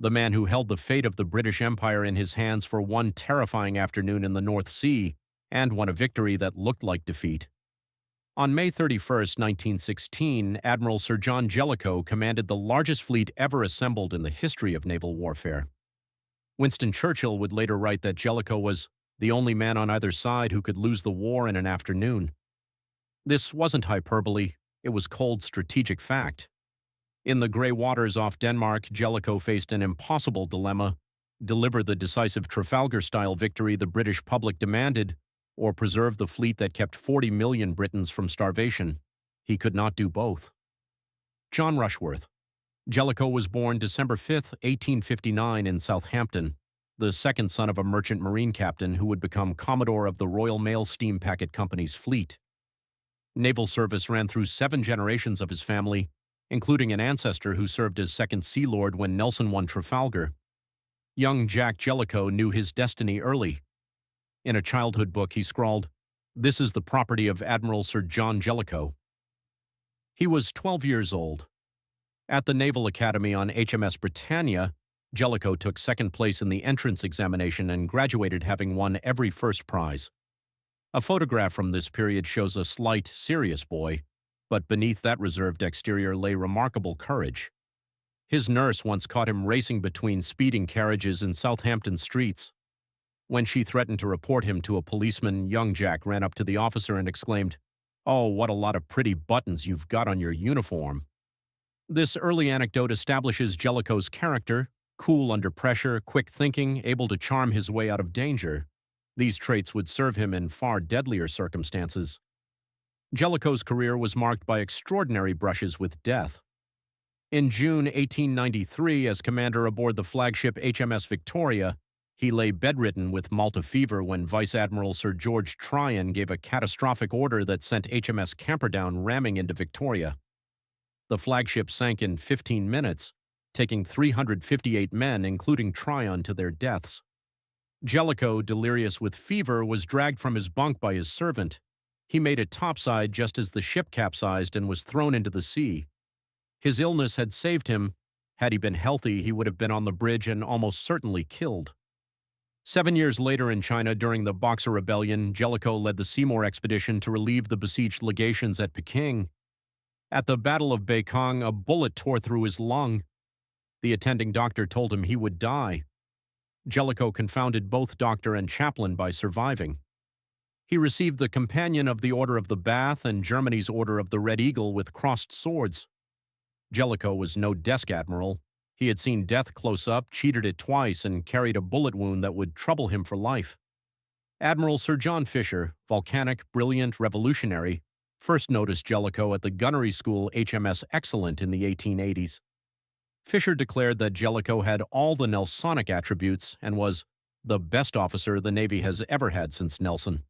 the man who held the fate of the British Empire in his hands for one terrifying afternoon in the North Sea and won a victory that looked like defeat. On May 31, 1916, Admiral Sir John Jellicoe commanded the largest fleet ever assembled in the history of naval warfare. Winston Churchill would later write that Jellicoe was the only man on either side who could lose the war in an afternoon. This wasn't hyperbole, it was cold strategic fact. In the grey waters off Denmark, Jellicoe faced an impossible dilemma: deliver the decisive Trafalgar-style victory the British public demanded, or preserve the fleet that kept 40 million Britons from starvation. He could not do both. John Rushworth. Jellicoe was born December 5, 1859 in Southampton, the second son of a merchant marine captain who would become Commodore of the Royal Mail Steam Packet Company's fleet. Naval service ran through 7 generations of his family, including an ancestor who served as Second Sea Lord when Nelson won Trafalgar. Young Jack Jellicoe knew his destiny early. In a childhood book, he scrawled, "This is the property of Admiral Sir John Jellicoe." He was 12 years old. At the Naval Academy on HMS Britannia, Jellicoe took second place in the entrance examination and graduated having won every first prize. A photograph from this period shows a slight, serious boy, but beneath that reserved exterior lay remarkable courage. His nurse once caught him racing between speeding carriages in Southampton streets. When she threatened to report him to a policeman, young Jack ran up to the officer and exclaimed, "Oh, what a lot of pretty buttons you've got on your uniform." This early anecdote establishes Jellicoe's character: cool under pressure, quick thinking, able to charm his way out of danger. These traits would serve him in far deadlier circumstances. Jellicoe's career was marked by extraordinary brushes with death. In June 1893, as commander aboard the flagship HMS Victoria, he lay bedridden with Malta fever when Vice Admiral Sir George Tryon gave a catastrophic order that sent HMS Camperdown ramming into Victoria. The flagship sank in 15 minutes, taking 358 men, including Tryon, to their deaths. Jellicoe, delirious with fever, was dragged from his bunk by his servant. He made it topside just as the ship capsized and was thrown into the sea. His illness had saved him. Had he been healthy, he would have been on the bridge and almost certainly killed. 7 years later in China, during the Boxer Rebellion, Jellicoe led the Seymour expedition to relieve the besieged legations at Peking. At the Battle of Beikang, a bullet tore through his lung. The attending doctor told him he would die. Jellicoe confounded both doctor and chaplain by surviving. He received the Companion of the Order of the Bath and Germany's Order of the Red Eagle with crossed swords. Jellicoe was no desk admiral. He had seen death close up, cheated it twice, and carried a bullet wound that would trouble him for life. Admiral Sir John Fisher, volcanic, brilliant, revolutionary, first noticed Jellicoe at the gunnery school HMS Excellent in the 1880s. Fisher declared that Jellicoe had all the Nelsonic attributes and was the best officer the Navy has ever had since Nelson.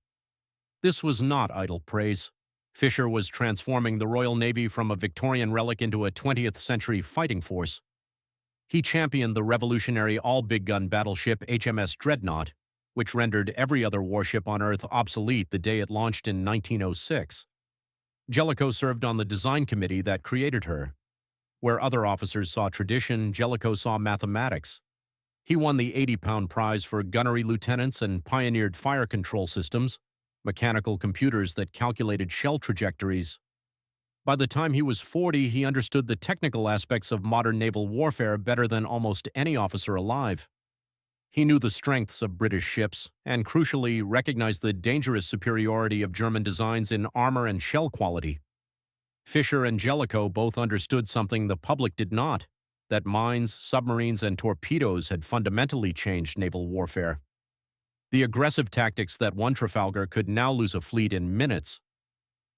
This was not idle praise. Fisher was transforming the Royal Navy from a Victorian relic into a 20th century fighting force. He championed the revolutionary all-big-gun battleship HMS Dreadnought, which rendered every other warship on Earth obsolete the day it launched in 1906. Jellicoe served on the design committee that created her. Where other officers saw tradition, Jellicoe saw mathematics. He won the 80-pound prize for gunnery lieutenants and pioneered fire control systems, mechanical computers that calculated shell trajectories. By the time he was 40, he understood the technical aspects of modern naval warfare better than almost any officer alive. He knew the strengths of British ships and, crucially, recognized the dangerous superiority of German designs in armor and shell quality. Fisher and Jellicoe both understood something the public did not: that mines, submarines, and torpedoes had fundamentally changed naval warfare. The aggressive tactics that won Trafalgar could now lose a fleet in minutes.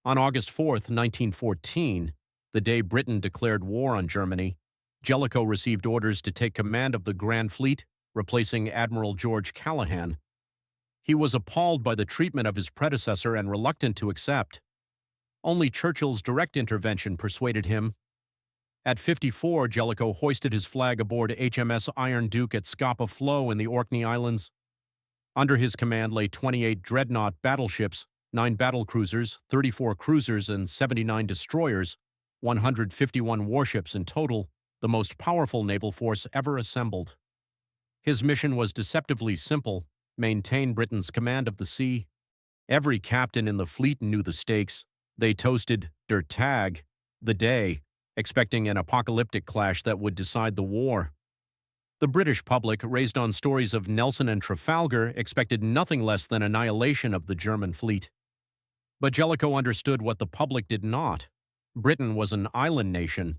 On August 4, 1914, the day Britain declared war on Germany, Jellicoe received orders to take command of the Grand Fleet, replacing Admiral George Callahan. He was appalled by the treatment of his predecessor and reluctant to accept. Only Churchill's direct intervention persuaded him. At 54, Jellicoe hoisted his flag aboard HMS Iron Duke at Scapa Flow in the Orkney Islands. Under his command lay 28 dreadnought battleships, 9 battlecruisers, 34 cruisers, and 79 destroyers, 151 warships in total, the most powerful naval force ever assembled. His mission was deceptively simple: maintain Britain's command of the sea. Every captain in the fleet knew the stakes. They toasted der Tag, the day, expecting an apocalyptic clash that would decide the war. The British public, raised on stories of Nelson and Trafalgar, expected nothing less than annihilation of the German fleet. But Jellicoe understood what the public did not. Britain was an island nation.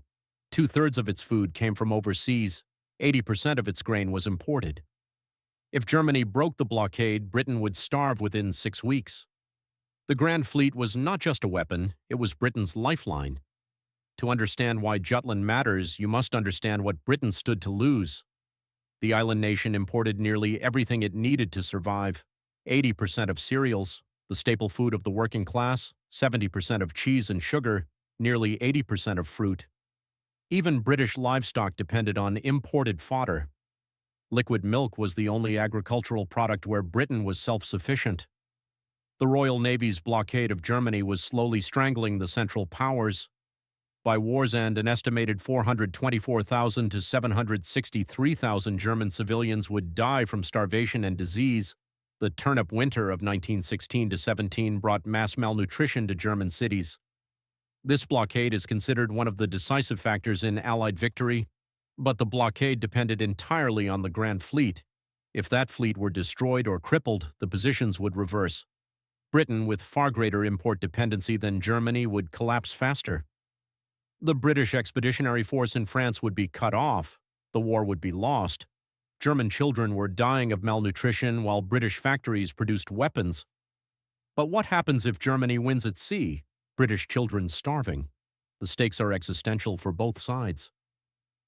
2/3 of its food came from overseas. 80% of its grain was imported. If Germany broke the blockade, Britain would starve within 6 weeks. The Grand Fleet was not just a weapon, it was Britain's lifeline. To understand why Jutland matters, you must understand what Britain stood to lose. The island nation imported nearly everything it needed to survive: 80% of cereals, the staple food of the working class, 70% of cheese and sugar, nearly 80% of fruit. Even British livestock depended on imported fodder. Liquid milk was the only agricultural product where Britain was self-sufficient. The Royal Navy's blockade of Germany was slowly strangling the Central Powers. By war's end, an estimated 424,000 to 763,000 German civilians would die from starvation and disease. The turnip winter of 1916-17 brought mass malnutrition to German cities. This blockade is considered one of the decisive factors in Allied victory, but the blockade depended entirely on the Grand Fleet. If that fleet were destroyed or crippled, the positions would reverse. Britain, with far greater import dependency than Germany, would collapse faster. The British Expeditionary Force in France would be cut off. The war would be lost. German children were dying of malnutrition while British factories produced weapons. But what happens if Germany wins at sea? British children starving. The stakes are existential for both sides.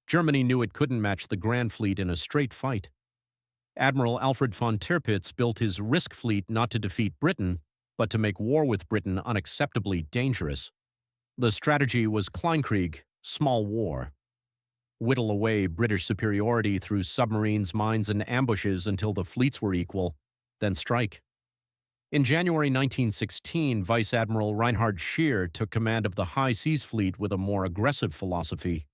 Germany knew it couldn't match the Grand Fleet in a straight fight. Admiral Alfred von Tirpitz built his Risk Fleet not to defeat Britain, but to make war with Britain unacceptably dangerous. The strategy was Kleinkrieg, small war. Whittle away British superiority through submarines, mines, and ambushes until the fleets were equal, then strike. In January 1916, Vice Admiral Reinhard Scheer took command of the High Seas Fleet with a more aggressive philosophy.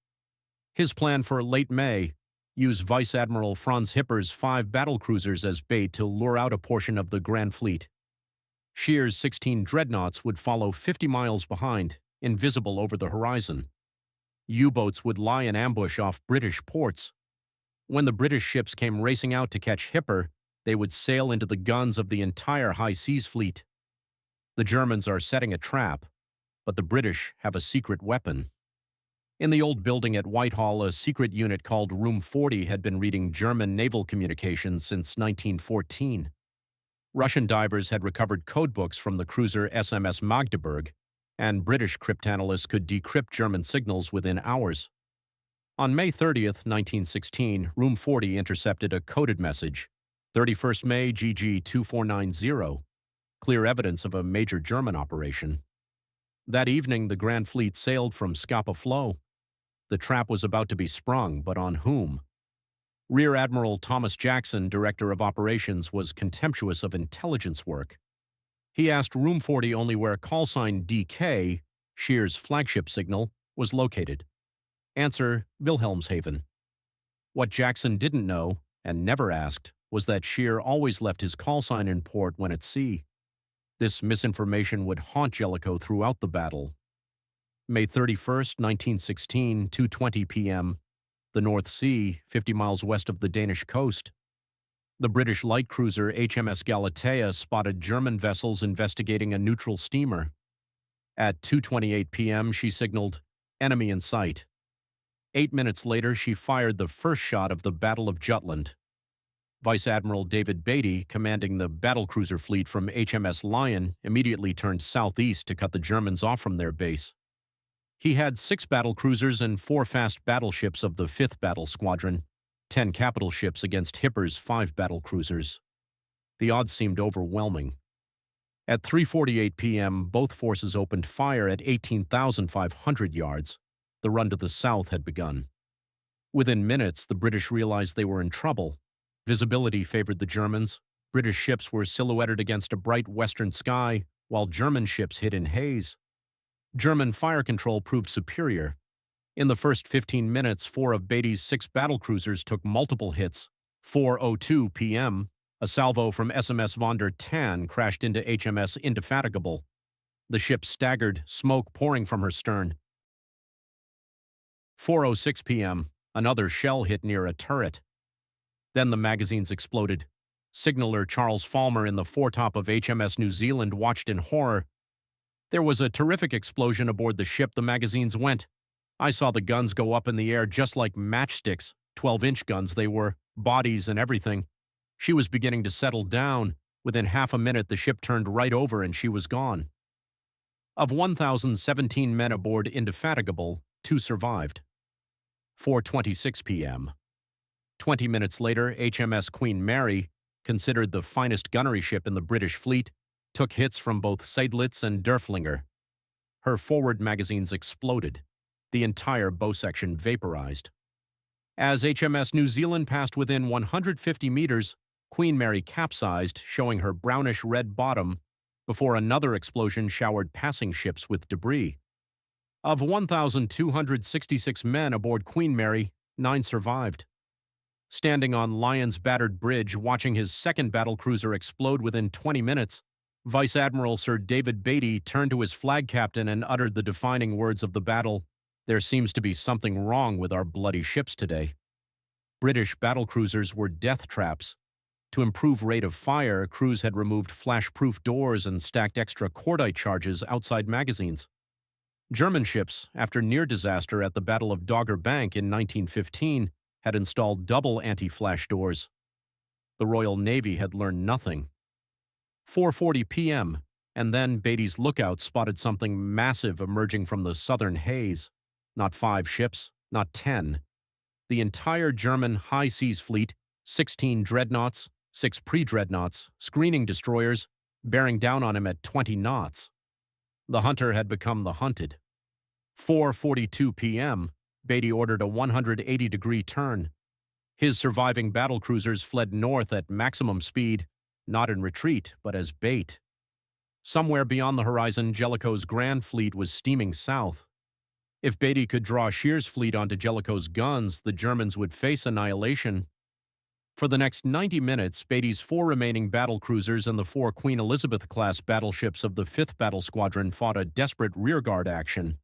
His plan for late May: use Vice Admiral Franz Hipper's 5 battlecruisers as bait to lure out a portion of the Grand Fleet. Scheer's 16 dreadnoughts would follow 50 miles behind, invisible over the horizon. U-boats would lie in ambush off British ports. When the British ships came racing out to catch Hipper, they would sail into the guns of the entire High Seas Fleet. The Germans are setting a trap, but the British have a secret weapon. In the old building at Whitehall, a secret unit called Room 40 had been reading German naval communications since 1914. Russian divers had recovered codebooks from the cruiser HMS Magdeburg, and British cryptanalysts could decrypt German signals within hours. On May 30th, 1916, Room 40 intercepted a coded message: 31st May GG 2490, clear evidence of a major German operation. That evening, the Grand Fleet sailed from Scapa Flow. The trap was about to be sprung, but on whom? Rear Admiral Thomas Jackson, Director of Operations, was contemptuous of intelligence work. He asked Room 40 only where callsign DK, Scheer's flagship signal, was located. Answer: Wilhelmshaven. What Jackson didn't know, and never asked, was that Scheer always left his callsign in port when at sea. This misinformation would haunt Jellicoe throughout the battle. May 31st, 1916, 2:20 p.m., the North Sea, 50 miles west of the Danish coast. The British light cruiser HMS Galatea spotted German vessels investigating a neutral steamer. At 2:28 p.m., she signaled, "Enemy in sight." 8 minutes later, she fired the first shot of the Battle of Jutland. Vice Admiral David Beatty, commanding the battlecruiser fleet from HMS Lion, immediately turned southeast to cut the Germans off from their base. He had 6 battlecruisers and 4 fast battleships of the 5th Battle Squadron, 10 capital ships against Hipper's 5 battlecruisers. The odds seemed overwhelming. At 3:48 p.m., both forces opened fire at 18,500 yards. The run to the south had begun. Within minutes, the British realized they were in trouble. Visibility favored the Germans. British ships were silhouetted against a bright western sky, while German ships hid in haze. German fire control proved superior. In the first 15 minutes, 4 of Beatty's 6 battlecruisers took multiple hits. 4:02 p.m., a salvo from SMS von der Tann crashed into HMS Indefatigable. The ship staggered, smoke pouring from her stern. 4:06 p.m., another shell hit near a turret. Then the magazines exploded. Signaller Charles Falmer in the foretop of HMS New Zealand watched in horror. There was a terrific explosion aboard the ship. The magazines went. I saw the guns go up in the air just like matchsticks, 12-inch guns they were, bodies and everything. She was beginning to settle down. Within half a minute, the ship turned right over and she was gone. Of 1,017 men aboard Indefatigable, 2 survived. 4:26 p.m. 20 minutes later, HMS Queen Mary, considered the finest gunnery ship in the British fleet, took hits from both Seydlitz and Derfflinger. Her forward magazines exploded. The entire bow section vaporized. As HMS New Zealand passed within 150 meters, Queen Mary capsized, showing her brownish-red bottom, before another explosion showered passing ships with debris. Of 1,266 men aboard Queen Mary, 9 survived. Standing on Lyon's battered bridge, watching his second battlecruiser explode within 20 minutes, Vice Admiral Sir David Beatty turned to his flag captain and uttered the defining words of the battle, "There seems to be something wrong with our bloody ships today." British battlecruisers were death traps. To improve rate of fire, crews had removed flash-proof doors and stacked extra cordite charges outside magazines. German ships, after near disaster at the Battle of Dogger Bank in 1915, had installed double anti-flash doors. The Royal Navy had learned nothing. 4:40 p.m., and then Beatty's lookout spotted something massive emerging from the southern haze. Not 5 ships, not 10. The entire German high seas fleet, 16 dreadnoughts, 6 pre-dreadnoughts, screening destroyers, bearing down on him at 20 knots. The hunter had become the hunted. 4:42 p.m., Beatty ordered a 180-degree turn. His surviving battlecruisers fled north at maximum speed, not in retreat, but as bait. Somewhere beyond the horizon, Jellicoe's Grand Fleet was steaming south. If Beatty could draw Scheer's fleet onto Jellicoe's guns, the Germans would face annihilation. For the next 90 minutes, Beatty's 4 remaining battlecruisers and the 4 Queen Elizabeth-class battleships of the 5th Battle Squadron fought a desperate rearguard action.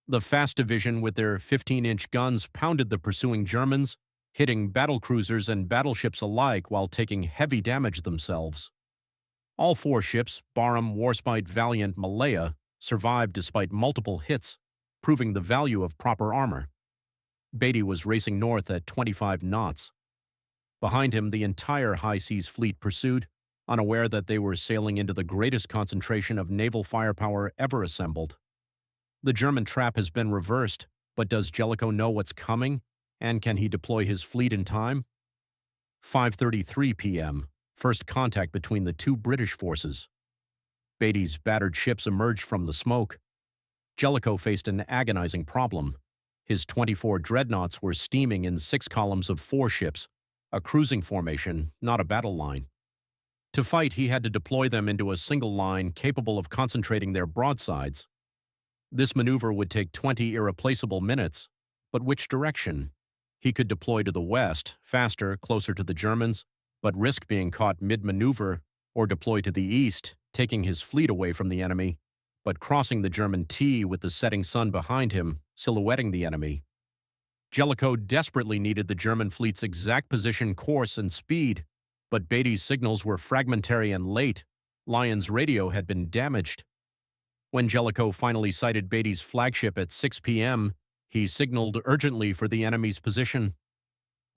The Fast Division with their 15-inch guns pounded the pursuing Germans, hitting battlecruisers and battleships alike while taking heavy damage themselves. All 4 ships, Barham, Warspite, Valiant, Malaya, survived despite multiple hits, proving the value of proper armor. Beatty was racing north at 25 knots. Behind him, the entire high seas fleet pursued, unaware that they were sailing into the greatest concentration of naval firepower ever assembled. The German trap has been reversed, but does Jellicoe know what's coming, and can he deploy his fleet in time? 5:33 p.m., first contact between the 2 British forces. Beatty's battered ships emerged from the smoke. Jellicoe faced an agonizing problem. His 24 dreadnoughts were steaming in 6 columns of 4 ships, a cruising formation, not a battle line. To fight, he had to deploy them into a single line capable of concentrating their broadsides. This maneuver would take 20 irreplaceable minutes, but which direction? He could deploy to the west, faster, closer to the Germans, but risk being caught mid-maneuver, or deploy to the east, taking his fleet away from the enemy, but crossing the German T with the setting sun behind him, silhouetting the enemy. Jellicoe desperately needed the German fleet's exact position, course, and speed, but Beatty's signals were fragmentary and late. Lyon's radio had been damaged. When Jellicoe finally sighted Beatty's flagship at 6 p.m., he signaled urgently for the enemy's position.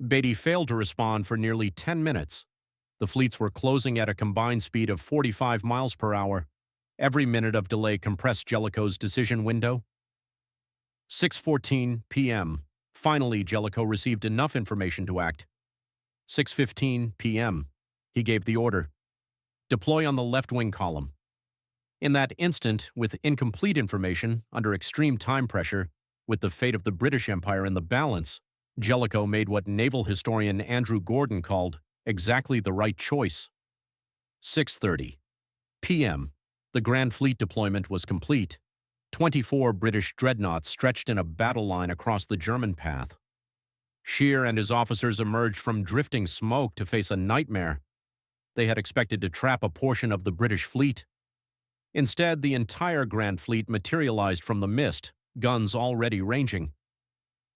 Beatty failed to respond for nearly 10 minutes. The fleets were closing at a combined speed of 45 miles per hour. Every minute of delay compressed Jellicoe's decision window. 6:14 p.m. Finally, Jellicoe received enough information to act. 6:15 p.m. He gave the order. Deploy on the left wing column. In that instant, with incomplete information, under extreme time pressure, with the fate of the British Empire in the balance, Jellicoe made what naval historian Andrew Gordon called exactly the right choice. 6:30 p.m. The Grand Fleet deployment was complete. 24 British dreadnoughts stretched in a battle line across the German path. Scheer and his officers emerged from drifting smoke to face a nightmare. They had expected to trap a portion of the British fleet. Instead, the entire Grand Fleet materialized from the mist, guns already ranging.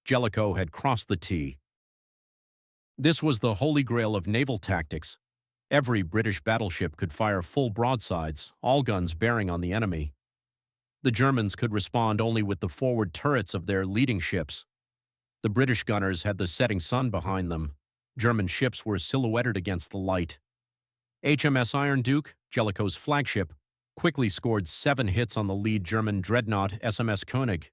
Jellicoe had crossed the T. This was the holy grail of naval tactics. Every British battleship could fire full broadsides, all guns bearing on the enemy. The Germans could respond only with the forward turrets of their leading ships. The British gunners had the setting sun behind them. German ships were silhouetted against the light. HMS Iron Duke, Jellicoe's flagship, quickly scored 7 hits on the lead German dreadnought SMS König.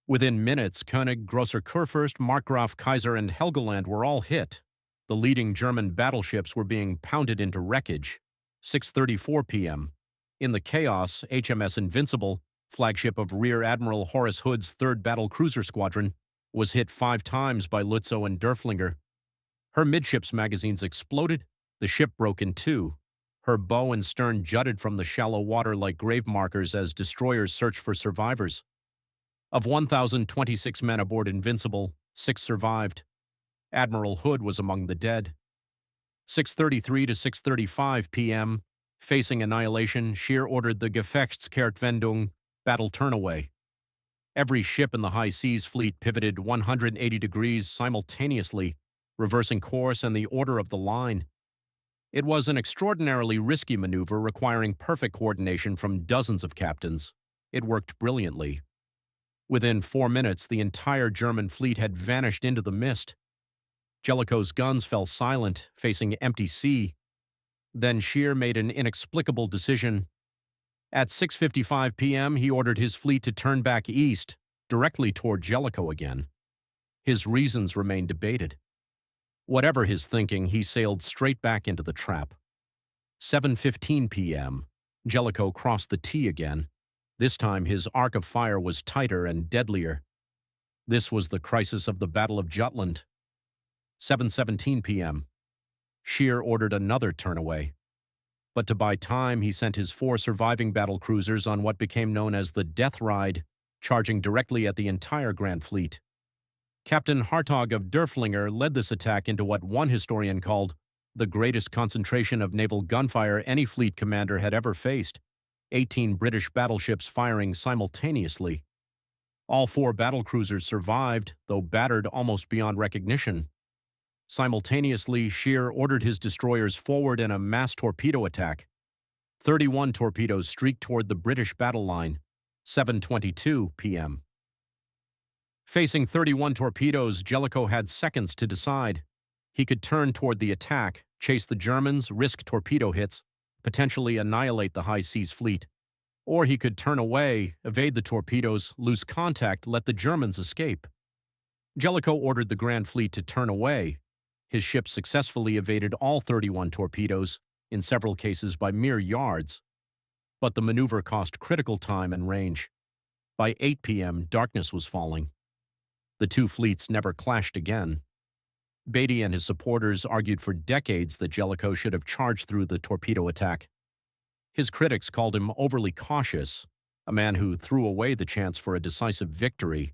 Within minutes, König, Grosser Kurfürst, Markgraf, Kaiser, and Helgoland were all hit. The leading German battleships were being pounded into wreckage. 6:34 p.m. In the chaos, HMS Invincible, flagship of Rear Admiral Horace Hood's 3rd Battlecruiser Squadron, was hit 5 times by Lützow and Derfflinger. Her midships magazines exploded, the ship broke in 2. Her bow and stern jutted from the shallow water like grave markers as destroyers searched for survivors. Of 1,026 men aboard Invincible, 6 survived. Admiral Hood was among the dead. 6:33 to 6:35 p.m., facing annihilation, Scheer ordered the Gefechtskehrtwendung, battle turnaway. Every ship in the high seas fleet pivoted 180 degrees simultaneously, reversing course and the order of the line. It was an extraordinarily risky maneuver requiring perfect coordination from dozens of captains. It worked brilliantly. Within 4 minutes, the entire German fleet had vanished into the mist. Jellicoe's guns fell silent, facing empty sea. Then Scheer made an inexplicable decision. At 6:55 p.m., he ordered his fleet to turn back east, directly toward Jellicoe again. His reasons remained debated. Whatever his thinking, he sailed straight back into the trap. 7:15 p.m., Jellicoe crossed the T again. This time, his arc of fire was tighter and deadlier. This was the crisis of the Battle of Jutland. 7:17 p.m., Scheer ordered another turnaway. But to buy time, he sent his 4 surviving battlecruisers on what became known as the Death Ride, charging directly at the entire Grand Fleet. Captain Hartog of Derfflinger led this attack into what one historian called the greatest concentration of naval gunfire any fleet commander had ever faced, 18 British battleships firing simultaneously. All 4 battlecruisers survived, though battered almost beyond recognition. Simultaneously, Scheer ordered his destroyers forward in a mass torpedo attack. 31 torpedoes streaked toward the British battle line. 7:22 p.m. Facing 31 torpedoes, Jellicoe had seconds to decide. He could turn toward the attack, chase the Germans, risk torpedo hits, potentially annihilate the high seas fleet. Or he could turn away, evade the torpedoes, lose contact, let the Germans escape. Jellicoe ordered the Grand Fleet to turn away. His ships successfully evaded all 31 torpedoes, in several cases by mere yards. But the maneuver cost critical time and range. By 8 p.m., darkness was falling. The 2 fleets never clashed again. Beatty and his supporters argued for decades that Jellicoe should have charged through the torpedo attack. His critics called him overly cautious, a man who threw away the chance for a decisive victory.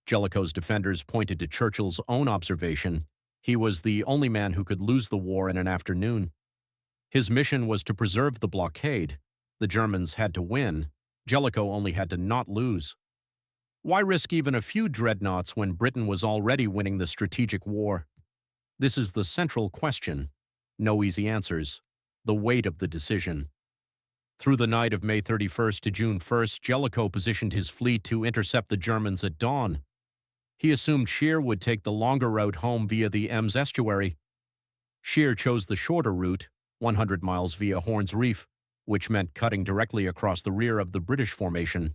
Jellicoe's defenders pointed to Churchill's own observation. He was the only man who could lose the war in an afternoon. His mission was to preserve the blockade. The Germans had to win. Jellicoe only had to not lose. Why risk even a few dreadnoughts when Britain was already winning the strategic war? This is the central question. No easy answers. The weight of the decision. Through the night of May 31st to June 1st, Jellicoe positioned his fleet to intercept the Germans at dawn. He assumed Scheer would take the longer route home via the Ems estuary. Scheer chose the shorter route, 100 miles via Horns Reef, which meant cutting directly across the rear of the British formation.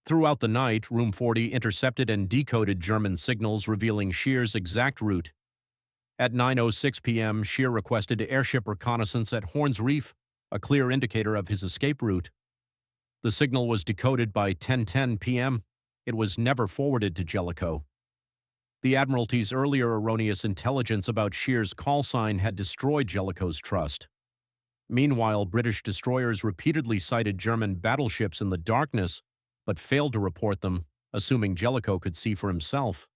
Throughout the night, Room 40 intercepted and decoded German signals revealing Scheer's exact route. At 9:06 p.m., Scheer requested airship reconnaissance at Horns Reef, a clear indicator of his escape route. The signal was decoded by 10:10 p.m. It was never forwarded to Jellicoe. The Admiralty's earlier erroneous intelligence about Scheer's call sign had destroyed Jellicoe's trust. Meanwhile, British destroyers repeatedly sighted German battleships in the darkness, but failed to report them, assuming Jellicoe could see for himself.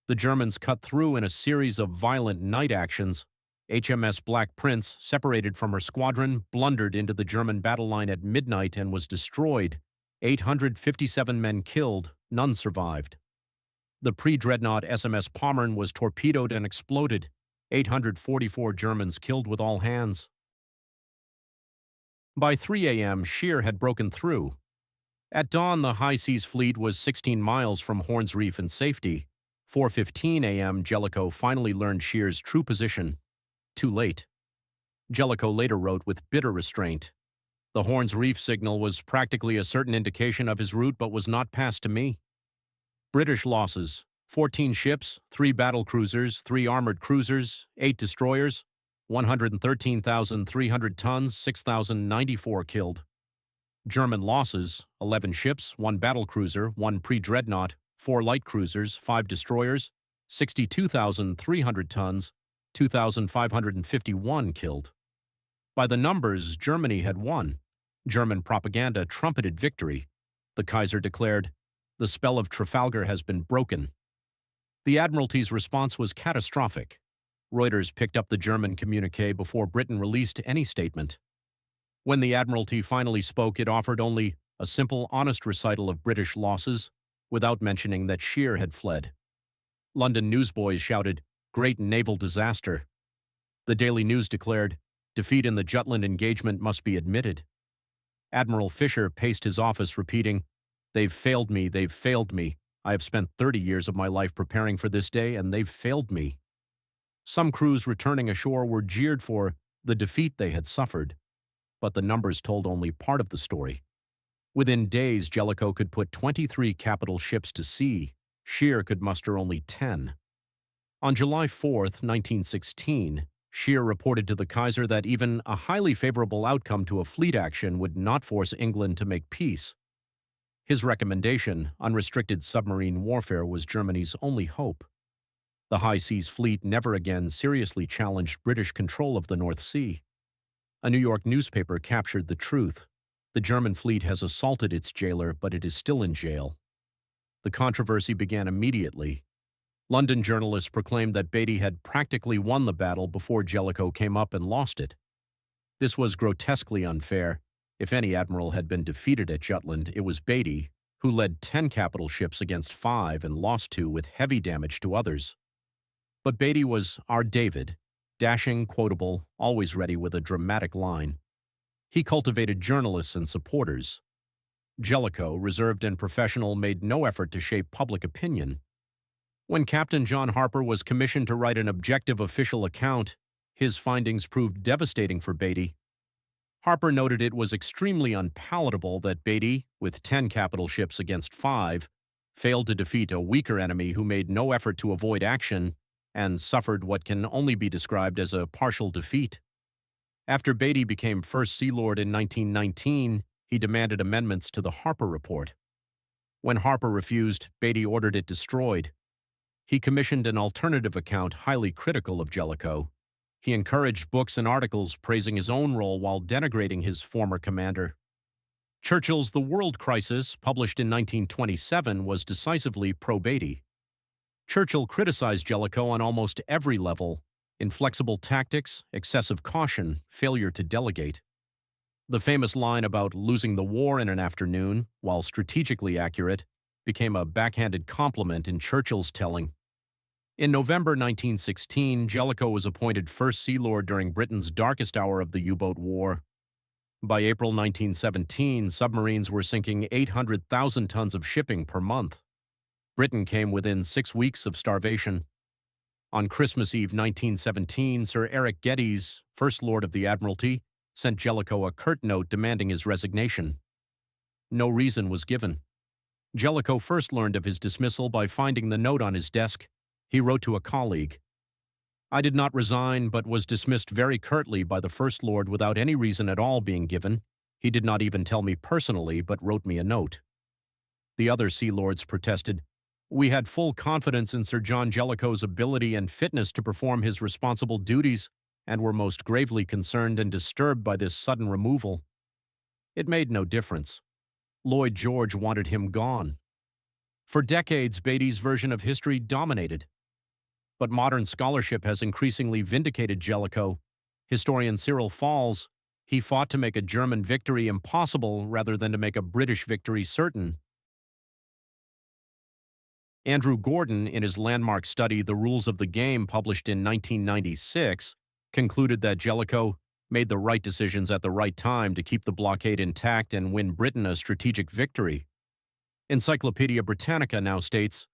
The Germans cut through in a series of violent night actions. HMS Black Prince, separated from her squadron, blundered into the German battle line at midnight and was destroyed. 857 men killed, none survived. The pre-dreadnought SMS Pommern was torpedoed and exploded. 844 Germans killed with all hands. By 3 a.m., Scheer had broken through. At dawn, the High Seas Fleet was 16 miles from Horn's Reef in safety. 4:15 a.m., Jellicoe finally learned Scheer's true position. Too late. Jellicoe later wrote with bitter restraint, "The Horn's Reef signal was practically a certain indication of his route but was not passed to me." British losses: 14 ships, 3 battlecruisers, 3 armored cruisers, 8 destroyers, 113,300 tons, 6,094 killed. German losses: 11 ships, 1 battlecruiser, 1 pre-dreadnought, 4 light cruisers, 5 destroyers, 62,300 tons, 2,551 killed. By the numbers, Germany had won. German propaganda trumpeted victory. The Kaiser declared, "The spell of Trafalgar has been broken." The Admiralty's response was catastrophic. Reuters picked up the German communiqué before Britain released any statement. When the Admiralty finally spoke, it offered only a simple, honest recital of British losses, without mentioning that Scheer had fled. London newsboys shouted, "Great naval disaster." The Daily News declared, "Defeat in the Jutland engagement must be admitted." Admiral Fisher paced his office repeating, "They've failed me, they've failed me. I have spent 30 years of my life preparing for this day, and they've failed me." Some crews returning ashore were jeered for the defeat they had suffered, but the numbers told only part of the story. Within days, Jellicoe could put 23 capital ships to sea. Scheer could muster only 10. On July 4, 1916, Scheer reported to the Kaiser that even a highly favorable outcome to a fleet action would not force England to make peace. His recommendation, unrestricted submarine warfare, was Germany's only hope. The High Seas Fleet never again seriously challenged British control of the North Sea. A New York newspaper captured the truth. The German fleet has assaulted its jailer, but it is still in jail. The controversy began immediately. London journalists proclaimed that Beatty had practically won the battle before Jellicoe came up and lost it. This was grotesquely unfair. If any admiral had been defeated at Jutland, it was Beatty, who led 10 capital ships against 5 and lost 2 with heavy damage to others. But Beatty was our David, dashing, quotable, always ready with a dramatic line. He cultivated journalists and supporters. Jellicoe, reserved and professional, made no effort to shape public opinion. When Captain John Harper was commissioned to write an objective official account, his findings proved devastating for Beatty. Harper noted it was extremely unpalatable that Beatty, with 10 capital ships against 5, failed to defeat a weaker enemy who made no effort to avoid action and suffered what can only be described as a partial defeat. After Beatty became First Sea Lord in 1919, he demanded amendments to the Harper Report. When Harper refused, Beatty ordered it destroyed. He commissioned an alternative account highly critical of Jellicoe. He encouraged books and articles praising his own role while denigrating his former commander. Churchill's The World Crisis, published in 1927, was decisively pro-Beatty. Churchill criticized Jellicoe on almost every level: inflexible tactics, excessive caution, failure to delegate. The famous line about losing the war in an afternoon, while strategically accurate, became a backhanded compliment in Churchill's telling. In November 1916, Jellicoe was appointed First Sea Lord during Britain's darkest hour of the U-boat war. By April 1917, submarines were sinking 800,000 tons of shipping per month. Britain came within 6 weeks of starvation. On Christmas Eve 1917, Sir Eric Geddes, First Lord of the Admiralty, sent Jellicoe a curt note demanding his resignation. No reason was given. Jellicoe first learned of his dismissal by finding the note on his desk. He wrote to a colleague, "I did not resign, but was dismissed very curtly by the First Lord without any reason at all being given. He did not even tell me personally, but wrote me a note." The other Sea Lords protested, "We had full confidence in Sir John Jellicoe's ability and fitness to perform his responsible duties, and were most gravely concerned and disturbed by this sudden removal." It made no difference. Lloyd George wanted him gone. For decades, Beatty's version of history dominated. But modern scholarship has increasingly vindicated Jellicoe. Historian Cyril Falls, he fought to make a German victory impossible rather than to make a British victory certain. Andrew Gordon, in his landmark study The Rules of the Game, published in 1996, concluded that Jellicoe made the right decisions at the right time to keep the blockade intact and win Britain a strategic victory. Encyclopedia Britannica now states,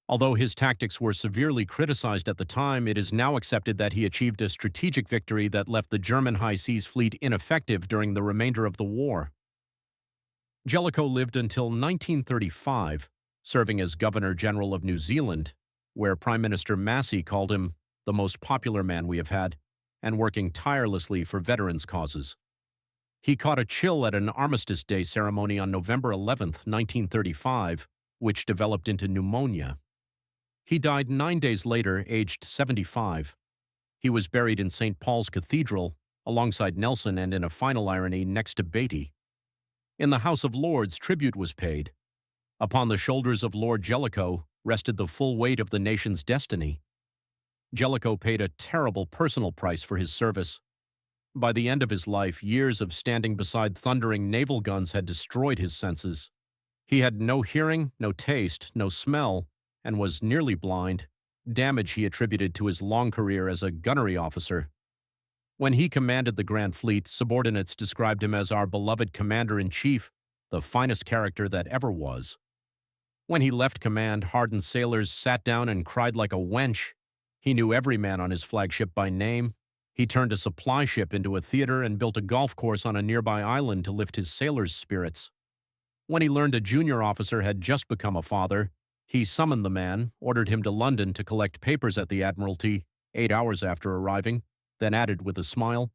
although his tactics were severely criticized at the time, it is now accepted that he achieved a strategic victory that left the German High Seas Fleet ineffective during the remainder of the war. Jellicoe lived until 1935, serving as Governor-General of New Zealand, where Prime Minister Massey called him the most popular man we have had, and working tirelessly for veterans' causes. He caught a chill at an Armistice Day ceremony on November 11, 1935, which developed into pneumonia. He died 9 days later, aged 75. He was buried in St. Paul's Cathedral, alongside Nelson and, in a final irony, next to Beatty. In the House of Lords, tribute was paid. Upon the shoulders of Lord Jellicoe rested the full weight of the nation's destiny. Jellicoe paid a terrible personal price for his service. By the end of his life, years of standing beside thundering naval guns had destroyed his senses. He had no hearing, no taste, no smell, and was nearly blind, damage he attributed to his long career as a gunnery officer. When he commanded the Grand Fleet, subordinates described him as our beloved commander-in-chief, the finest character that ever was. When he left command, hardened sailors sat down and cried like a wench. He knew every man on his flagship by name. He turned a supply ship into a theater and built a golf course on a nearby island to lift his sailors' spirits. When he learned a junior officer had just become a father, he summoned the man, ordered him to London to collect papers at the Admiralty 8 hours after arriving, then added with a smile,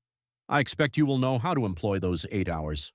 "I expect you will know how to employ those 8 hours."